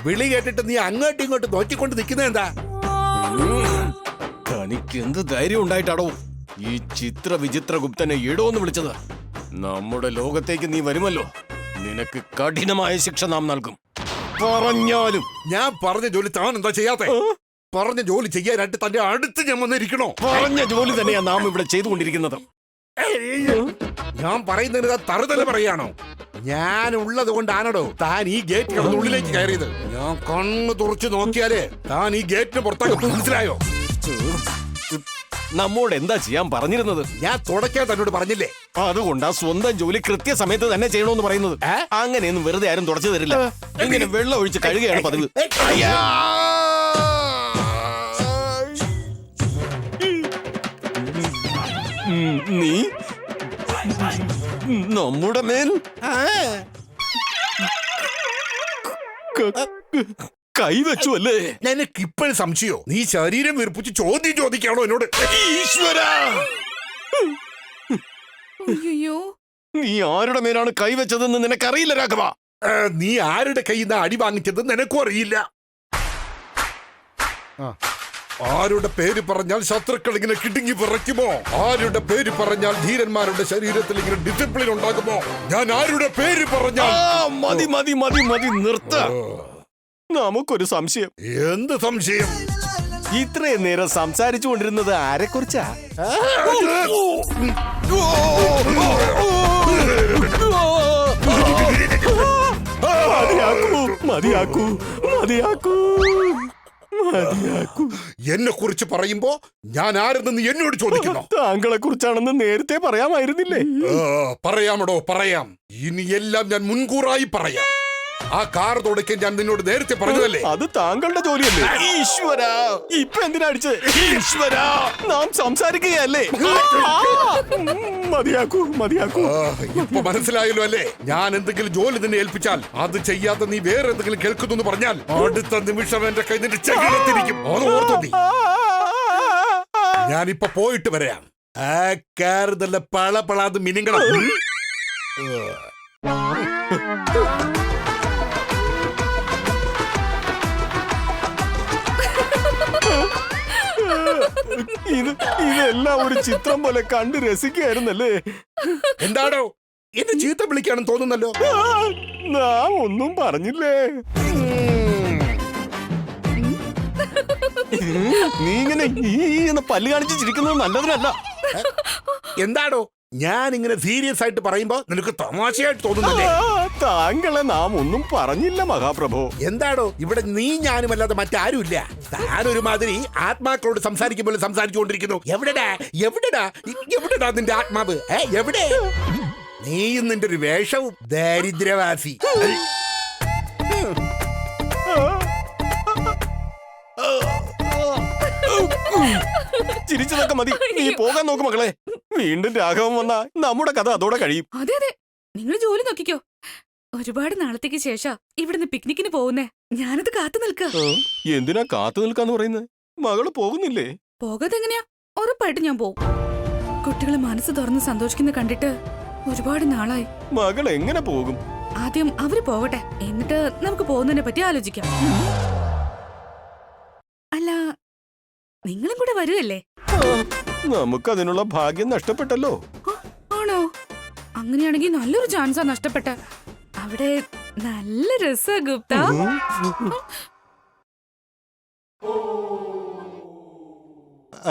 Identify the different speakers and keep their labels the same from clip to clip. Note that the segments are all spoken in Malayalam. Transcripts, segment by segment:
Speaker 1: വിളി കേട്ടിട്ട് നീ അങ്ങോട്ടും ഇങ്ങോട്ടും നോക്കിക്കൊണ്ട് നിൽക്കുന്നത് എന്താ?
Speaker 2: തനിക്ക് എന്ത് ധൈര്യം ഉണ്ടായിട്ടാടോ ഈ ചിത്ര വിചിത്രഗുപ്തനെ ഇടോന്ന് വിളിച്ചത്? നമ്മുടെ ലോകത്തേക്ക് നീ വരുമല്ലോ, നിനക്ക് കഠിനമായ ശിക്ഷ നാം നൽകും. പറഞ്ഞാലും
Speaker 1: ഞാൻ പറഞ്ഞ ജോലി താൻ എന്താ ചെയ്യാത്തെ? പറഞ്ഞ ജോലി ചെയ്യാനായിട്ട് തന്റെ അടുത്ത് ഞാൻ വന്നിരിക്കണോ?
Speaker 2: പറഞ്ഞ ജോലി തന്നെയാ നാം ഇവിടെ ചെയ്തുകൊണ്ടിരിക്കുന്നത്.
Speaker 1: ഞാൻ പറയുന്നതിന് തറുതല പറയാണോ? ഞാൻ ഉള്ളത് കൊണ്ടാണോ താൻ ഈ ഗേറ്റ് കടന്ന് ഉള്ളിലേക്ക് കയറിയത്? ഞാൻ കണ്ണ് തുറച്ചു നോക്കിയാലേ താൻ ഈ ഗേറ്റിന് പുറത്താക്കും. മനസ്സിലായോ?
Speaker 2: നമ്മോട് എന്താ ചെയ്യാൻ പറഞ്ഞിരുന്നത്?
Speaker 1: ഞാൻ തുടക്കാൻ തന്നോട് പറഞ്ഞില്ലേ?
Speaker 2: അതുകൊണ്ടാ സ്വന്തം ജോലി കൃത്യസമയത്ത് തന്നെ ചെയ്യണമെന്ന് പറയുന്നത്. അങ്ങനെയൊന്നും വെറുതെ ആരും തുടച്ചു തരില്ല. ഇങ്ങനെ വെള്ളം ഒഴിച്ച് കഴുകുകയാണ് പതിവ്. നീ നമ്മുടെ മേൽ കൈവച്ചു അല്ലേ?
Speaker 1: നിനക്ക് ഇപ്പോഴും സംശയോ? നീ ശരീരം വീർപ്പിച്ച് ചോദ്യം ചോദിക്കാണോ എന്നോട്?
Speaker 2: ഈശ്വരാ, നീ ആരുടെ മേലാണ് കൈവച്ചതെന്ന് നിനക്കറിയില്ല രാഘവ.
Speaker 1: നീ ആരുടെ കയ്യിൽ നിന്ന് അടി വാങ്ങിച്ചത് നിനക്കും അറിയില്ല. ആരുടെ പേര് പറഞ്ഞാൽ ശത്രുക്കൾ ഇങ്ങനെ കിടുങ്ങി വിറയ്ക്കുമോ? ആരുടെ പേര് പറഞ്ഞാൽ ധീരന്മാരുടെ ശരീരത്തിൽ ഇങ്ങനെ ഡിസിപ്ലിൻ ഉണ്ടാകുമോ? ഞാൻ ആരുടെ പേര് പറഞ്ഞാൽ
Speaker 2: മതി മതി മതി മതി നിർത്ത. നമുക്കൊരു സംശയം.
Speaker 1: എന്ത് സംശയം?
Speaker 2: ഇത്രയും നേരം സംസാരിച്ചു കൊണ്ടിരുന്നത് ആരെക്കുറിച്ചാ? മതിയാക്കൂ, മതിയാക്കൂ, മതിയാക്കൂ.
Speaker 1: എന്നെ കുറിച്ച് പറയുമ്പോ ഞാൻ ആരെന്ന് എന്നോട് ചോദിക്കുന്നു.
Speaker 2: താങ്കളെ കുറിച്ചാണെന്ന് നേരത്തെ പറയാമായിരുന്നില്ലേ?
Speaker 1: പറയാമടോ, പറയാം. ഇനി എല്ലാം ഞാൻ മുൻകൂറായി പറയാം. ആ കാർ തുടക്കാൻ ഞാൻ നിന്നോട് നേരത്തെ പറഞ്ഞതല്ലേ?
Speaker 2: അത് താങ്കളുടെ ജോലിയല്ലേ? ഈശ്വരാ, ഇപ്പൊ എന്തിനാ അടിച്ചത്? ഈശ്വരാ, നാം സംസാരിക്കുകയല്ലേ? മതിയാക്കൂ, മതിയാക്കൂ.
Speaker 1: ഇപ്പൊ മനസ്സിലായല്ലോ അല്ലേ? ഞാൻ എന്തെങ്കിലും ജോലി നിന്നെ ഏൽപ്പിച്ചാൽ അത് ചെയ്യാതെ നീ വേറെ എന്തെങ്കിലും കേൾക്കുന്നു പറഞ്ഞാൽ അടുത്ത നിമിഷം എന്റെ കൈ നിന്റെ ചെകിടത്തിരിക്കും. ഞാനിപ്പൊ പോയിട്ട് വരാം. ആ കാർ നല്ല പളപളാത് മിനിങ്ങണം.
Speaker 2: ഇതെല്ലാം ഒരു ചിത്രം പോലെ കണ്ട് രസിക്കായിരുന്നല്ലേ?
Speaker 1: എന്താണോ എന്നെ ചീത്ത വിളിക്കാണെന്ന് തോന്നുന്നല്ലോ.
Speaker 2: നാം ഒന്നും പറഞ്ഞില്ലേ? നീ ഇങ്ങനെ ഈ പല്ല് കാണിച്ച് ചിരിക്കുന്നത് നല്ലതിനല്ല.
Speaker 1: എന്താണോ ഞാൻ ഇങ്ങനെ സീരിയസ് ആയിട്ട് പറയുമ്പോ നിനക്ക് തമാശയായിട്ട് തോന്നുന്നല്ലേ?
Speaker 2: താങ്കളെ നാം ഒന്നും പറഞ്ഞില്ല മഹാപ്രഭു.
Speaker 1: എന്താണോ ഇവിടെ നീ ഞാനുമല്ലാതെ മറ്റാരുമില്ല. താനൊരുമാതിരി ആത്മാക്കളോട് സംസാരിക്കുമ്പോൾ സംസാരിച്ചുകൊണ്ടിരിക്കുന്നു. എവിടെടാ എവിടെടാ എവിടെടാ നിന്റെ ആത്മാവ്? എവിടെ? നീയും നിന്റെ ഒരു വേഷവും. ദരിദ്രവാസി.
Speaker 2: ചിരിച്ചതൊക്കെ മതി, നീ പോകാൻ നോക്ക് മകളെ. വീണ്ടും രാഘവൻ വന്നാ നമ്മുടെ കഥ അതോടെ കഴിയും.
Speaker 3: അതെ അതെ, നിങ്ങൾ ജോലി നോക്കിക്കോ. ഒരുപാട് നാളത്തേക്ക് ശേഷം ഇവിടുന്ന് പിക്നിക്കിന് പോകുന്നേ. ഞാനത് കാത്തു നിൽക്കാം.
Speaker 2: എന്തിനാ കാത്തു നിൽക്കാന്ന് പറയുന്നത്? മകള് പോകുന്നില്ലേ?
Speaker 3: പോകാതെ എങ്ങനെയാ? ഉറപ്പായിട്ട് ഞാൻ പോവും. കുട്ടികളെ മനസ്സ് തുറന്ന് സന്തോഷിക്കുന്ന കണ്ടിട്ട് ഒരുപാട് നാളായി.
Speaker 2: മകൾ എങ്ങനെ പോകും?
Speaker 3: ആദ്യം അവര് പോകട്ടെ, എന്നിട്ട് നമുക്ക് പോകുന്നതിനെ പറ്റി ആലോചിക്കാം. അല്ല, നിങ്ങളും കൂടെ വരുമല്ലേ?
Speaker 2: നമുക്കതിനുള്ള ഭാഗ്യം നഷ്ടപ്പെട്ടല്ലോ.
Speaker 3: ആണോ? അങ്ങനെയാണെങ്കിൽ നല്ലൊരു ചാൻസാ നഷ്ടപ്പെട്ട. അവിടെ നല്ല രസാ ഗുപ്ത.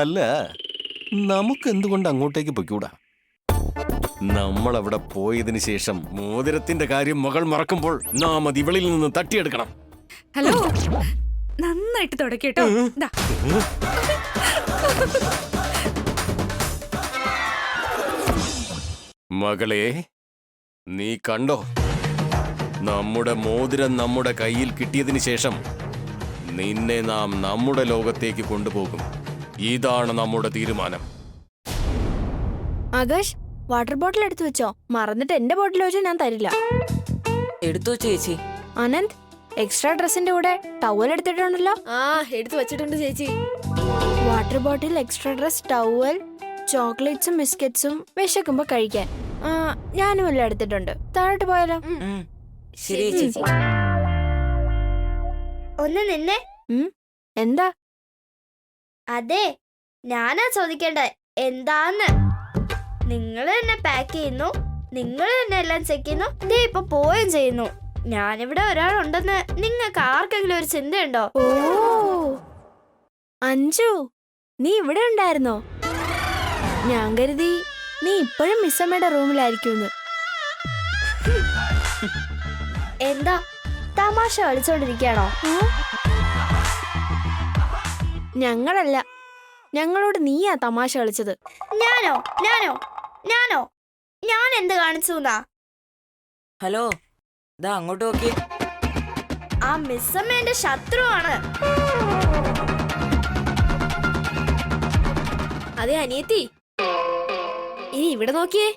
Speaker 2: അല്ല, നമുക്ക് എന്തുകൊണ്ട് അങ്ങോട്ടേക്ക് പൊയ്ക്കൂടാ? നമ്മൾ അവിടെ പോയതിനു ശേഷം മോതിരത്തിന്റെ കാര്യം മകൾ മറക്കുമ്പോൾ നാം അത് ഇവളിൽ നിന്ന് തട്ടിയെടുക്കണം.
Speaker 3: ഹലോ, നന്നായിട്ട് തുടക്കേട്ടോ.
Speaker 2: മകളെ, നീ കണ്ടോ? നമ്മുടെ മോതിരം നമ്മുടെ കയ്യിൽ കിട്ടിയതിനു ശേഷം നിന്നെ നാം നമ്മുടെ ലോകത്തേക്ക് കൊണ്ടുപോകും. ഇതാണ് നമ്മുടെ തീരുമാനം.
Speaker 4: ആകാശ്, വാട്ടർ ബോട്ടിൽ എടുത്തു വെച്ചോ. മറന്നിട്ട് എന്റെ ബോട്ടിൽ വെച്ചോ ഞാൻ തരില്ല.
Speaker 5: എടുത്തു വെച്ചു ചേച്ചി.
Speaker 4: അനന്ത്, എക്സ്ട്രാ ഡ്രസ്സിന്റെ കൂടെ ടവൽ എടുത്തിട്ടുണ്ടല്ലോ.
Speaker 6: എടുത്തു വെച്ചിട്ടുണ്ട് ചേച്ചി.
Speaker 4: Water bottle, extra dress, towel, ചോക്ലേറ്റ്സും ബിസ്ക്കറ്റ്സും വിശക്കുമ്പോ കഴിക്കാൻ. ഞാനും എല്ലാം എടുത്തിട്ടുണ്ട്. താഴോട്ട് പോയാലോ?
Speaker 5: ശരി ചേച്ചി.
Speaker 7: ഒന്ന് നിന്നെ.
Speaker 4: എന്താ?
Speaker 7: അതെ, ഞാനാ ചോദിക്കേണ്ടത് എന്താന്ന്. നിങ്ങൾ തന്നെ പാക്ക് ചെയ്യുന്നു, നിങ്ങൾ തന്നെ എല്ലാം ചെക്ക് ചെയ്യുന്നു, ദേ ഇപ്പൊ പോവുകയും ചെയ്യുന്നു. ഞാനിവിടെ ഒരാളുണ്ടെന്ന് നിങ്ങൾക്ക് ആർക്കെങ്കിലും ഒരു ചിന്തയുണ്ടോ?
Speaker 4: ഓ അഞ്ജു, നീ ഇവിടെ ഉണ്ടായിരുന്നോ? ഞാൻ കരുതി നീ ഇപ്പോഴും മിസ്സമ്മയുടെ റൂമിലായിരിക്കുമെന്ന്.
Speaker 7: എന്താ തമാശ കളിച്ചോണ്ടിരിക്കയാണോ?
Speaker 4: ഞങ്ങളല്ല, ഞങ്ങളോട് നീയാ തമാശ കളിച്ചത്.
Speaker 7: ഞാനോ ഞാനോ ഞാനോ ഞാൻ എന്ത് കാണിച്ചു?
Speaker 5: ഹലോ, ദാ അങ്ങോട്ട് നോക്കി.
Speaker 7: ആ മിസ്സമ്മ എന്റെ ശത്രുവാണ്.
Speaker 6: അതെ അനിയത്തി, ഇനി ഇവിടെ നോക്കിയേ.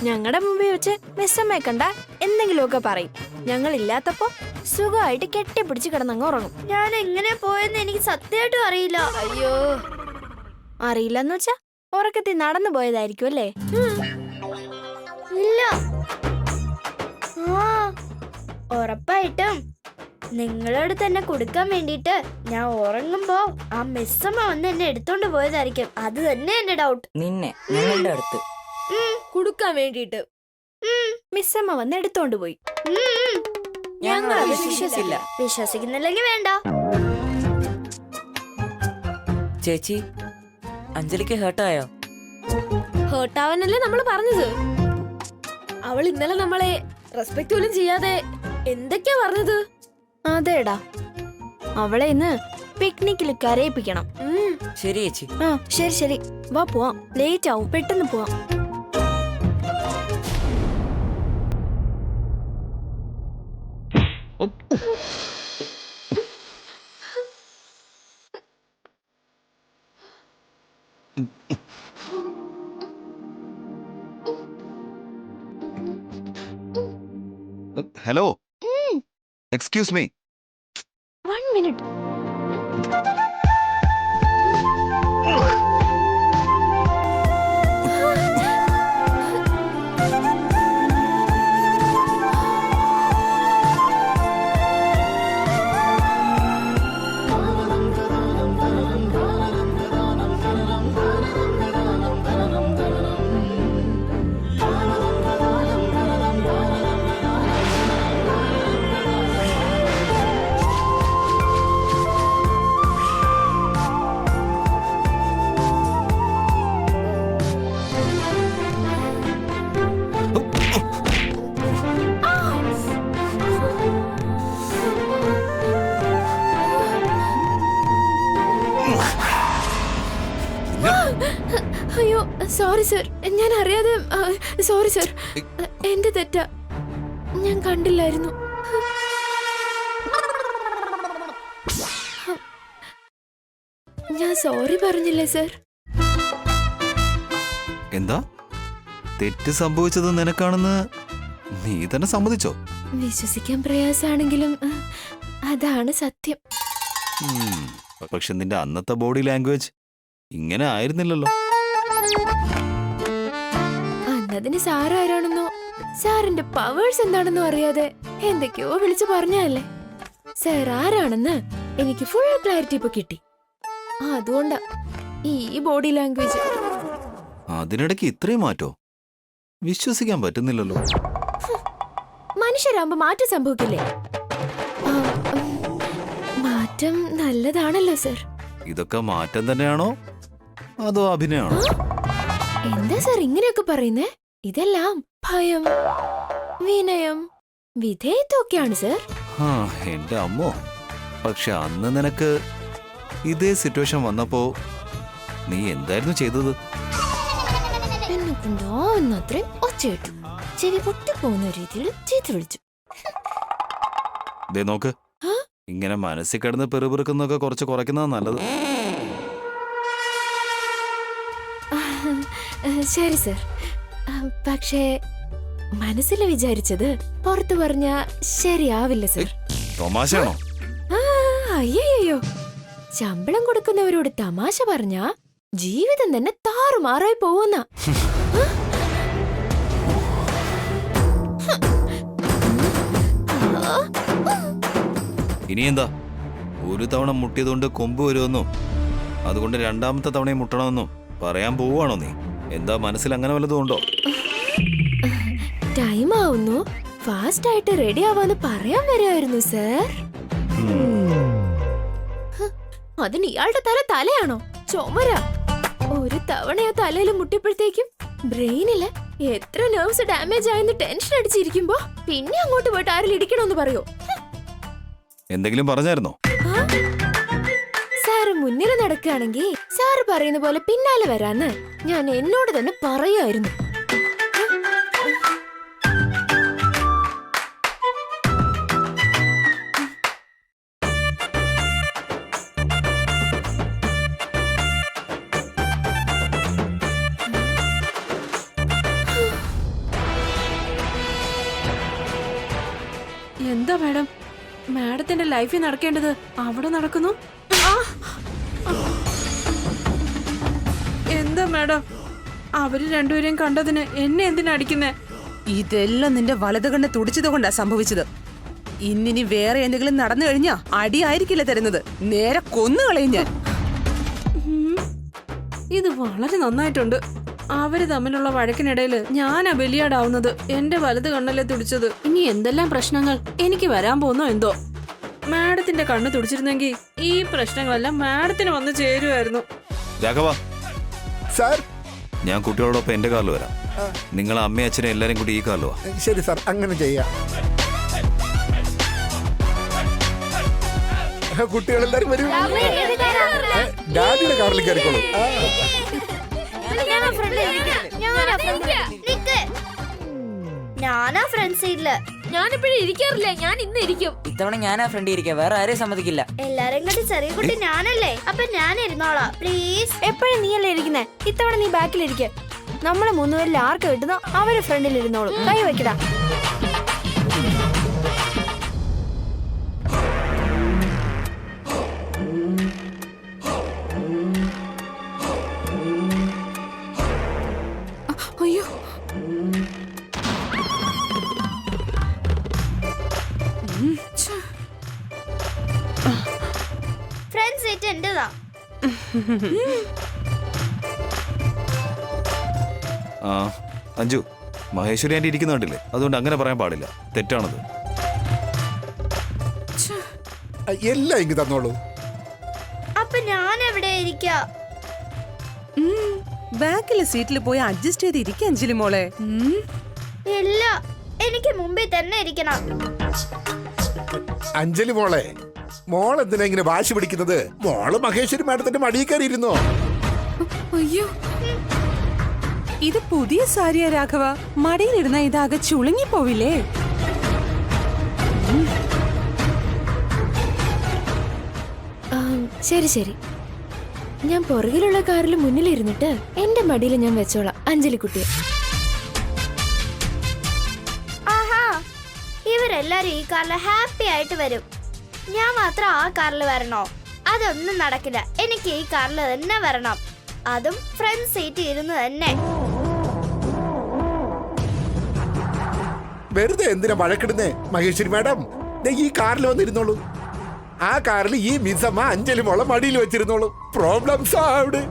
Speaker 4: ഞങ്ങളുടെ മുമ്പിൽ വെച്ച് മിസ്സമ്മയെ കണ്ട എന്തെങ്കിലുമൊക്കെ പറയും. ഞങ്ങൾ ഇല്ലാത്തപ്പോ സുഖമായിട്ട് കെട്ടിപ്പിടിച്ച് കിടന്നങ്ങ് ഉറങ്ങും.
Speaker 7: ഞാൻ എങ്ങനെ പോയെന്ന് എനിക്ക് സത്യമായിട്ടും അറിയില്ല.
Speaker 6: അയ്യോ,
Speaker 4: അറിയില്ലെന്ന് വെച്ചാ ഉറക്കത്തിൽ നടന്നു പോയതായിരിക്കും അല്ലേ?
Speaker 7: ഇല്ല. ആ ഉറപ്പായിട്ടും നിങ്ങളോട് തന്നെ കൊടുക്കാൻ വേണ്ടിട്ട് ഞാൻ ഉറങ്ങുമ്പോ ആ മിസ്സമ്മ വന്ന് എന്നെ എടുത്തോണ്ട് പോയതായിരിക്കും. അത് തന്നെ എന്റെ ഡൗട്ട്.
Speaker 5: നിന്നെ ഞങ്ങളുടെ അടുത്ത്.
Speaker 6: കൊടുക്കാൻ വേണ്ടിട്ട്
Speaker 4: മിസ്സമ്മ വന്ന് എടുത്തോണ്ട് പോയി.
Speaker 5: ഞങ്ങൾ അത് വിശ്വസിച്ചില്ല.
Speaker 7: വിശ്വസിക്കുന്നില്ലെങ്കിൽ വേണ്ട.
Speaker 5: ചേച്ചി, അഞ്ജലിക്ക് ഹേർട്ടായോ?
Speaker 6: ഹേർട്ടാവാനല്ലേ നമ്മൾ പറഞ്ഞത്. അവൾ ഇന്നലെ നമ്മളെ റെസ്പെക്ട് പോലും ചെയ്യാതെ എന്തൊക്കെയാ പറഞ്ഞത്.
Speaker 4: അതേടാ, അവളെ ഇന്ന് പിക്നിക്കിൽ കരയിപ്പിക്കണം.
Speaker 5: ശരി ചേച്ചി.
Speaker 4: ആ ശരി ശരി, വാ പോവാം. ലേറ്റ് ആവും, പെട്ടെന്ന് പോവാം.
Speaker 8: Hello, excuse me.
Speaker 4: 1 മിനിറ്റ്. അയ്യോ സോറി സർ, ഞാൻ അറിയാതെ. സോറി സർ, എന്റെ തെറ്റാ, ഞാൻ കണ്ടില്ലായിരുന്നു. ഞാൻ സോറി പറഞ്ഞില്ലേ സർ?
Speaker 8: എന്താ തെറ്റ് സംഭവിച്ചത് നിനക്കാണെന്ന് നീ തന്നെ സമ്മതിച്ചോ?
Speaker 4: വിശ്വസിക്കാൻ പ്രയാസാണെങ്കിലും അതാണ് സത്യം.
Speaker 8: പക്ഷെ നിന്റെ അന്നത്തെ ബോഡി ലാംഗ്വേജ് ഇങ്ങനെ ആയിരുന്നില്ലല്ലോ.
Speaker 4: അന്നതിന് സാർ ആരാണെന്നോ സാറിന്റെ പവേഴ്സ് എന്താണെന്നോ അറിയാതെ എന്തൊക്കെയോ വിളിച്ചു പറഞ്ഞല്ലേ. സാർ ആരാണെന്ന് എനിക്ക് ഫുൾ ക്ലാരിറ്റി ഇപ്പൊ കിട്ടി. അതുകൊണ്ടാ ഈ ബോഡി ലാംഗ്വേജ്.
Speaker 8: അതിനിടയ്ക്ക് ഇത്രയും മാറ്റോ? വിശ്വസിക്കാൻ പറ്റുന്നില്ലല്ലോ.
Speaker 4: മനുഷ്യരാകുമ്പോ മാറ്റം സംഭവിക്കില്ലേ? മാറ്റം നല്ലതാണല്ലോ സർ.
Speaker 8: ഇതൊക്കെ മാറ്റം തന്നെയാണോ അതോ അഭിനയമാണോ?
Speaker 4: എന്താ സർ ഇങ്ങനെയൊക്കെ പറയുന്നേ? ഇതെല്ലാം ഭയം, വിനയം, വിധേയത്വമൊക്കെയാണ് സർ.
Speaker 8: എന്റെ അമ്മോ, പക്ഷെ അന്ന് നിനക്ക് ഇതേ സിറ്റുവേഷൻ വന്നപ്പോ നീ എന്തായിരുന്നു ചെയ്തത്?
Speaker 4: എന്നെ കൊണ്ടാവുന്നത്രേ ഒച്ചയിട്ടു, ചെവി പൊട്ടിപ്പോകുന്ന രീതിയിൽ ചീത്ത വിളിച്ചു.
Speaker 8: ദേ നോക്ക്, ഇങ്ങനെ മനസ്സിൽ കിടന്ന് പെറുപിറുക്കുന്നൊക്കെ കുറച്ച് കുറയ്ക്കുന്നതാ നല്ലത്.
Speaker 4: ശരി സർ, പക്ഷേ മനസ്സിൽ വിചാരിച്ചത് പുറത്തു പറഞ്ഞ ശരിയാവില്ല സർ.
Speaker 8: തമാശയാണോ?
Speaker 4: അയ്യോ, ശമ്പളം കൊടുക്കുന്നവരോട് തമാശ പറഞ്ഞ ജീവിതം തന്നെ താറുമാറായി പോവുന്ന.
Speaker 8: ഇനി എന്താ, ഒരു തവണ മുട്ടിയതുകൊണ്ട് കൊമ്പ് വരുമെന്നും അതുകൊണ്ട് രണ്ടാമത്തെ തവണയും മുട്ടണമെന്നും പറയാൻ പോവുകയാണോ നീ? എന്താ മനസ്സിൽ അങ്ങനെ വല്ലതും ഉണ്ടോ?
Speaker 4: ടൈം ആവുന്നു, ഫാസ്റ്റ് ആയിട്ട് റെഡി ആവാന്ന് പറയാൻ വരികയായിരുന്നു സർ. അതിന് ഇയാളുടെ തലയാണോ ചുമര? ഒരു തവണ ആ തലയിൽ മുട്ടിയപ്പോഴത്തേക്കും ബ്രെയിനില് എത്ര നെർവ്സ് ഡാമേജ് ആയെന്ന് ടെൻഷൻ അടിച്ചിരിക്കുമ്പോ പിന്നെ അങ്ങോട്ട് പോയിട്ട് ആരും ഇടിക്കണമെന്ന് പറയോ?
Speaker 8: എന്തെങ്കിലും പറഞ്ഞായിരുന്നോ?
Speaker 4: സാറ് മുന്നിൽ നടക്കുകയാണെങ്കിൽ സാറ് പറയുന്ന പോലെ പിന്നാലെ വരാന്ന് ഞാൻ എന്നോട് തന്നെ പറയായിരുന്നു.
Speaker 3: എന്താ മാഡം, മാഡത്തിന്റെ ലൈഫിൽ നടക്കേണ്ടത് അവിടെ നടക്കുന്നു. എന്താ മാഡം, അവര് രണ്ടുപേരെയും കണ്ടതിന് എന്നെ എന്തിനാ അടിക്കുന്നേ?
Speaker 9: ഇതെല്ലാം നിന്റെ വലത് കണ്ണ് തുടിച്ചത് കൊണ്ടാ സംഭവിച്ചത്. ഇന്നിനി വേറെ എന്തെങ്കിലും നടന്നു കഴിഞ്ഞാ അടിയായിരിക്കില്ല തരുന്നത്, നേരെ കൊന്നുകളയും ഞാൻ.
Speaker 3: ഇത് വളരെ നന്നായിട്ടുണ്ട്. അവര് തമ്മിലുള്ള വഴക്കിനിടയില് ഞാനാ ബലിയാടാവുന്നത്. എന്റെ വലത് കണ്ണല്ലേ തുടിച്ചത്. ഇനി എന്തെല്ലാം പ്രശ്നങ്ങൾ എനിക്ക് വരാൻ പോകുന്നോ എന്തോ. മാഡത്തിന്റെ കണ്ണ് തുടിച്ചിരുന്നെങ്കിൽ ഈ പ്രശ്നങ്ങളെല്ലാം മാഡത്തിന് വന്ന് ചേരുമായിരുന്നു.
Speaker 8: രാഘവ,
Speaker 1: സാർ.
Speaker 8: ഞാൻ കുട്ടികളോടൊപ്പം എന്റെ കാറിൽ വരാം. നിങ്ങൾ അമ്മയും അച്ഛനും എല്ലാരും കൂടി ഈ കാറിൽ വാ.
Speaker 1: ശരി സാർ, അങ്ങനെ ചെയ്യാം. കുട്ടികളെല്ലാരും വരും. ഡാഡിയുടെ കാറിൽ കയറിക്കോളൂ.
Speaker 7: ഞാനാ ഫ്രണ്ട് സീറ്റില്.
Speaker 4: ഞാനിപ്പോഴും ഇരിക്കാറില്ല, ഞാൻ ഇന്ന് ഇരിക്കും.
Speaker 5: ഇത്തവണ ഞാനാ ഫ്രണ്ട് ഇരിക്കുക, വേറെ ആരെയും സമ്മതിക്കില്ല.
Speaker 7: എല്ലാരും കണ്ട് ചെറിയ കുട്ടി ഞാനല്ലേ, അപ്പൊ ഞാൻ ഇരുന്നോളാം പ്ലീസ്.
Speaker 6: എപ്പോഴും നീയല്ലേ ഇരിക്കുന്നേ, ഇത്തവണ നീ ബാക്കിലിരിക്കെ. നമ്മളെ മൂന്നുപേരിൽ ആർക്ക് കിട്ടുന്നോ അവര് ഫ്രണ്ടിൽ ഇരുന്നോളും. കൈ വെക്കടാ.
Speaker 3: അയ്യോ,
Speaker 7: ഫ്രണ്ട് സീറ്റ് എന്റേതാ.
Speaker 8: ആ അഞ്ജു, മഹേശ്വരി ആന്റി ഇരിക്കുന്ന കണ്ടില്ലേ? അതുകൊണ്ട് അങ്ങനെ പറയാൻ പാടില്ല, തെറ്റാണത്.
Speaker 1: എല്ലാം ഇങ്ങ് തന്നോളൂ.
Speaker 7: അപ്പൊ ഞാൻ എവിടെ ഇരിക്ക?
Speaker 9: ബാക്കിലെ സീറ്റിൽ പോയി അഡ്ജസ്റ്റ് ചെയ്ത് ഇരിക്കുക അഞ്ജലി മോളെ.
Speaker 7: ഇല്ല, എനിക്ക് മുമ്പിൽ തന്നെ ഇരിക്കണം.
Speaker 1: അഞ്ജലി മോളെ, മോൾ എന്തിനാ ഇങ്ങനെ വാശി പിടിക്കുന്നത്? മോള് മഹേശ്വരി മാഡത്തിന്റെ മടിയിൽ കയറി ഇരുന്നോ.
Speaker 3: അയ്യോ,
Speaker 9: ഇത് പുതിയ സാരിയാ രാഘവ, മടിയിലിരുന്ന ഇതാകെ ചുളുങ്ങി പോവില്ലേ?
Speaker 4: ശരി ശരി, ഞാൻ പുറകിലുള്ള കാറിൽ മുന്നിലിരുന്നിട്ട് എന്റെ മടിയിൽ ഞാൻ വെച്ചോളാം അഞ്ജലിക്കുട്ടിയെ.
Speaker 7: ആഹാ, ഇവരെല്ലാരും ഈ കാറിൽ ഹാപ്പി ആയിട്ട് വരും. ഞാൻ മാത്രം ആ കാറിൽ വരണോ? അതൊന്നും നടക്കില്ല. എനിക്ക് ഈ കാറിൽ തന്നെ വരണം, അതും ഫ്രണ്ട് സീറ്റ് ഇരുന്ന് തന്നെ.
Speaker 1: വെറുതെ എന്തിനാ വഴക്കിടുന്നേ മഹേശ്വരി മാഡം? ഈ കാറിൽ വന്നിരുന്നോളൂ. ആ കാറിൽ ഈ മിസ്സമ്മ അഞ്ജലി മോളെ മടിയിൽ വെച്ചിരുന്നോളൂ. Problem solved.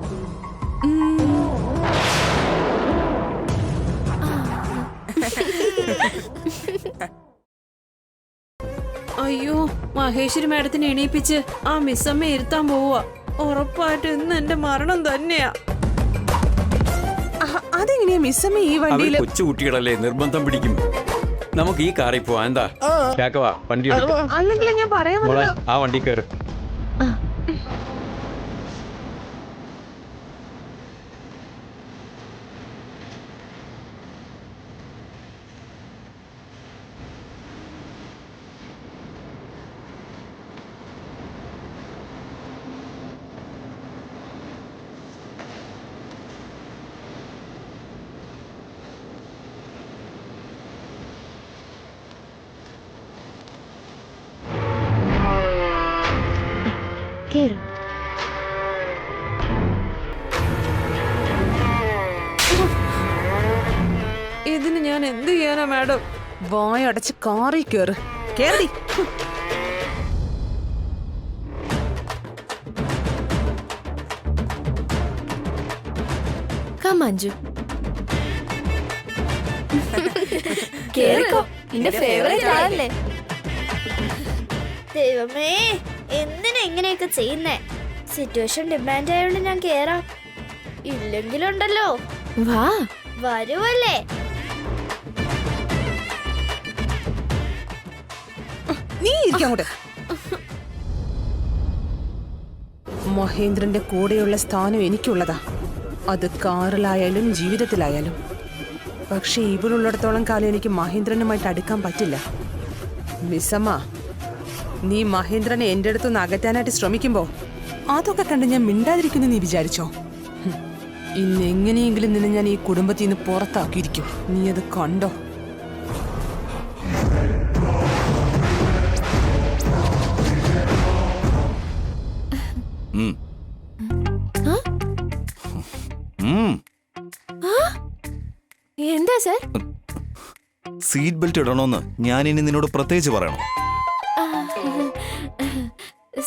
Speaker 3: അയ്യോ, മഹേശ്വരി മാഡത്തിനെ എണീപ്പിച്ച് ആ മിസ്സമ്മ ഇരുത്താൻ പോവുക. ഉറപ്പായിട്ട് ഇന്ന് എന്റെ മരണം തന്നെയാ.
Speaker 9: അതെങ്ങനെയാ മിസ്സമ്മ ഈ വണ്ടിയില്?
Speaker 10: കൊച്ചു കുട്ടികളല്ലേ, നിർബന്ധം പിടിക്കും. നമുക്ക് ഈ കാറിൽ പോവാ. എന്താ രാഘവ, വണ്ടി എടുക്ക്.
Speaker 9: അല്ലെങ്കിൽ ഞാൻ പറയാൻ
Speaker 10: മോളെ, ആ വണ്ടി കയറ്.
Speaker 4: കേറ്.
Speaker 3: ഇതിന് ഞാൻ എന്ത് ചെയ്യാനാ മാഡം?
Speaker 9: വായടച്ച് കാറി കേറ് കേറി.
Speaker 4: കമഞ്ജു
Speaker 6: കേറിക്കോ, നിന്റെ ഫേവറേറ്റ് ആളല്ലേ. ദൈവമേ, എന്തിനാ ഇങ്ങനെയൊക്കെ ചെയ്യുന്നേ? സിറ്റുവേഷൻ ഡിമാൻഡ് ആയതുകൊണ്ട് ഞാൻ കേറാം. ഇല്ലെങ്കിലുണ്ടല്ലോ
Speaker 4: വാ.
Speaker 6: വരുവല്ലേ.
Speaker 9: നീ ഇരിക്കാം അങ്ങോട്ട്. മഹേന്ദ്രന്റെ കൂടെയുള്ള സ്ഥാനം എനിക്കുള്ളതാ. അത് കാറിലായാലും ജീവിതത്തിലായാലും. പക്ഷെ ഇവളുള്ളിടത്തോളം കാലം എനിക്ക് മഹേന്ദ്രനുമായിട്ട് അടുക്കാൻ പറ്റില്ല. മിസ്സമ്മ, നീ മഹേന്ദ്രനെ എന്റെ അടുത്തുനിന്ന് അകറ്റാനായിട്ട് ശ്രമിക്കുമ്പോ അതൊക്കെ കണ്ട് ഞാൻ മിണ്ടാതിരിക്കുന്നു നീ വിചാരിച്ചോ? ഇന്നെങ്ങനെയെങ്കിലും നിന്നെ ഞാൻ ഈ കുടുംബത്തിൽ നിന്ന് പുറത്താക്കിയിരിക്കും. നീ അത് കണ്ടോ?
Speaker 4: എന്താ സർ?
Speaker 8: സീറ്റ് ബെൽറ്റ് ഇടണോന്ന് ഞാൻ ഇനി നിന്നോട് പ്രത്യേകിച്ച് പറയണം?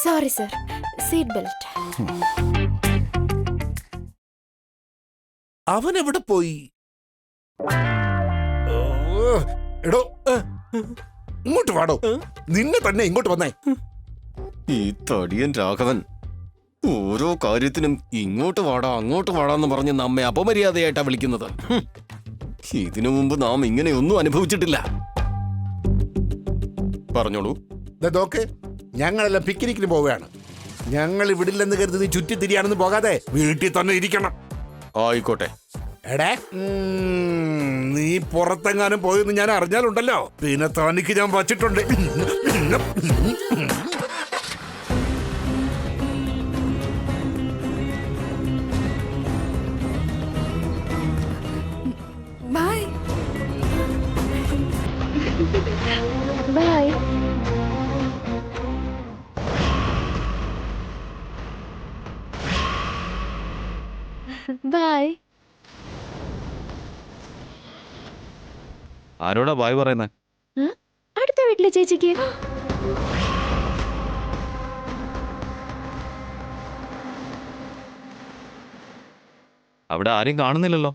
Speaker 4: Sorry sir, seat belt.
Speaker 1: അവൻ എവിടെ പോയി? എടോ, ഇങ്ങോട്ട് വാടോ. നിന്നെ തന്നെ ഇങ്ങോട്ട് വന്നേ.
Speaker 2: ഈ തടിയൻ രാഘവൻ ഓരോ കാര്യത്തിനും ഇങ്ങോട്ട് വാടാ അങ്ങോട്ട് വാടാന്ന് പറഞ്ഞ് നമ്മെ അപമര്യാദയായിട്ടാ വിളിക്കുന്നത്. ഇതിനു മുമ്പ് നാം ഇങ്ങനെയൊന്നും അനുഭവിച്ചിട്ടില്ല. പറഞ്ഞോളൂ.
Speaker 1: നോക്ക്, ഞങ്ങളെല്ലാം പിക്നിക്കിന് പോവുകയാണ്. ഞങ്ങൾ ഇവിടില്ലെന്ന് കരുതി നീ ചുറ്റിത്തിരിയാണെന്ന് പോകാതെ വീട്ടിൽ തന്നെ ഇരിക്കണം.
Speaker 2: ആയിക്കോട്ടെ.
Speaker 1: എടേ, നീ പുറത്തെങ്ങാനും പോയെന്ന് ഞാൻ അറിഞ്ഞാലുണ്ടല്ലോ, പിന്നെ തനിക്ക് ഞാൻ വച്ചിട്ടുണ്ട്.
Speaker 4: Bye bye.
Speaker 6: ബൈ.
Speaker 8: ആരോടാ ബായ് പറയുന്നേ?
Speaker 6: അടുത്ത വീട്ടിലെ ചേച്ചിക്ക്.
Speaker 8: അവിടെ ആരെയും കാണുന്നില്ലല്ലോ.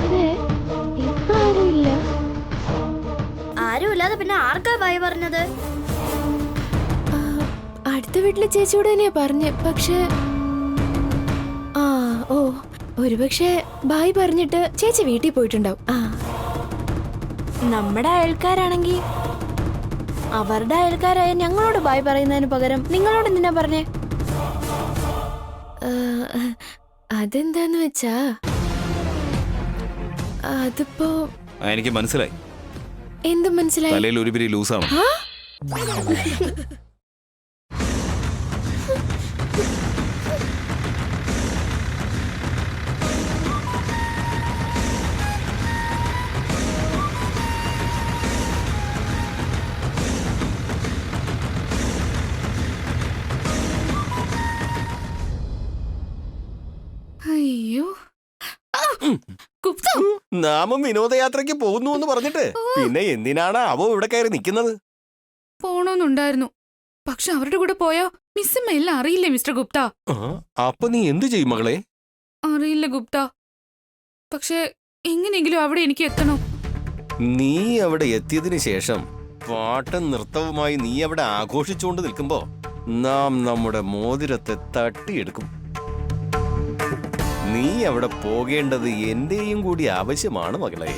Speaker 6: അതെ, ഇപ്പൊ ആരുമില്ല. ആരുമില്ലാതെ പിന്നെ ആർക്കാ ബൈ പറഞ്ഞത്?
Speaker 4: അടുത്ത വീട്ടിലെ ചേച്ചിയോട് തന്നെയാ പറഞ്ഞ്. പക്ഷെ ഓ, ഒരുപക്ഷെ ബായ് പറഞ്ഞിട്ട് ചേച്ചി വീട്ടിൽ പോയിട്ടുണ്ടാവും.
Speaker 6: നമ്മുടെ അയൽക്കാരാണെങ്കിൽ അവരുടെ അയൽക്കാരായ ഞങ്ങളോട് ബായ് പറയുന്നതിന് പകരം നിങ്ങളോട് എന്തിനാ പറഞ്ഞേ?
Speaker 4: അതെന്താന്ന് വെച്ചാ അതിപ്പോ
Speaker 8: എനിക്ക് മനസ്സിലായി.
Speaker 4: എന്തും മനസ്സിലായി.
Speaker 8: തലയിൽ ഒരു പിരി ലൂസാണ്.
Speaker 3: അയ്യോ,
Speaker 2: നാമും വിനോദയാത്രയ്ക്ക് പോകുന്നു എന്ന് പറഞ്ഞിട്ട് പിന്നെ എന്തിനാണ് അവ ഇവിടെ കയറി നിൽക്കുന്നത്?
Speaker 3: പോണോന്നുണ്ടായിരുന്നു. പക്ഷെ അവരുടെ കൂടെ പോയാ മിസ്സമ്മ എല്ലാം അറിയില്ലേ മിസ്റ്റർ ഗുപ്ത?
Speaker 2: അപ്പൊ നീ എന്തു ചെയ്യും മകളെ?
Speaker 3: അറിയില്ല ഗുപ്ത. പക്ഷെ എങ്ങനെയെങ്കിലും അവിടെ എനിക്ക് എത്തണം.
Speaker 2: നീ അവിടെ എത്തിയതിനു ശേഷം പാട്ടും നൃത്തവുമായി നീ അവിടെ ആഘോഷിച്ചുകൊണ്ട് നിൽക്കുമ്പോ നാം നമ്മുടെ മോതിരത്തെ തട്ടിയെടുക്കും. നീ അവിടെ പോകേണ്ടത് എന്റെയും കൂടി ആവശ്യമാണ് മകളെ.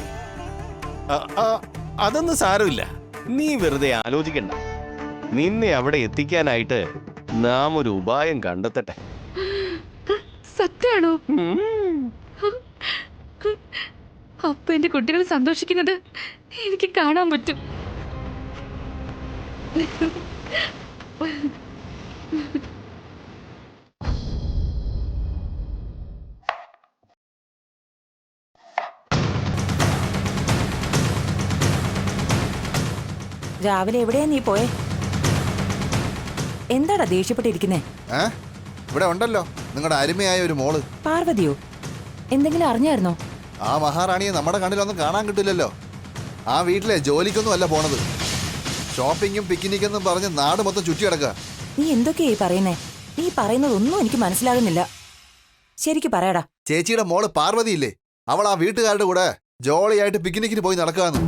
Speaker 2: അതൊന്നും സാരമില്ല, നീ വെറുതെ ആലോചിക്കണ്ട. നിന്നെ അവിടെ എത്തിക്കാനായിട്ട് നാം ഒരു ഉപായം കണ്ടെത്തട്ടെ.
Speaker 3: സത്യാണോ? അപ്പൊ എന്റെ കുട്ടികൾ സന്തോഷിക്കുന്നത് എനിക്ക് കാണാൻ പറ്റും.
Speaker 5: രാവിലെ എവിടെയാ നീ പോയെ? എന്താടാ ദേഷ്യപ്പെട്ടിരിക്കുന്നേ?
Speaker 11: ഇവിടെ ഉണ്ടല്ലോ നിങ്ങളുടെ അരുമയായ ഒരു മോള്.
Speaker 12: പാർവതിയോ? എന്തെങ്കിലും അറിഞ്ഞായിരുന്നോ?
Speaker 11: ആ മഹാറാണിയെ നമ്മുടെ കണ്ണിലൊന്നും കാണാൻ കിട്ടില്ലല്ലോ. ആ വീട്ടിലെ ജോലിക്കൊന്നും അല്ല പോണത്. ഷോപ്പിങ്ങും പിക്നിക്കെന്നും പറഞ്ഞ് നാട് മൊത്തം ചുറ്റി കിടക്കുക.
Speaker 12: നീ എന്തൊക്കെയായി പറയുന്നേ? നീ പറയുന്നതൊന്നും എനിക്ക് മനസ്സിലാകുന്നില്ല. ശരിക്ക് പറയടാ.
Speaker 11: ചേച്ചിയുടെ മോള് പാർവതി ഇല്ലേ, അവൾ ആ വീട്ടുകാരുടെ കൂടെ ജോളിയായിട്ട് പിക്നിക്കിന് പോയി നടക്കാന്ന്.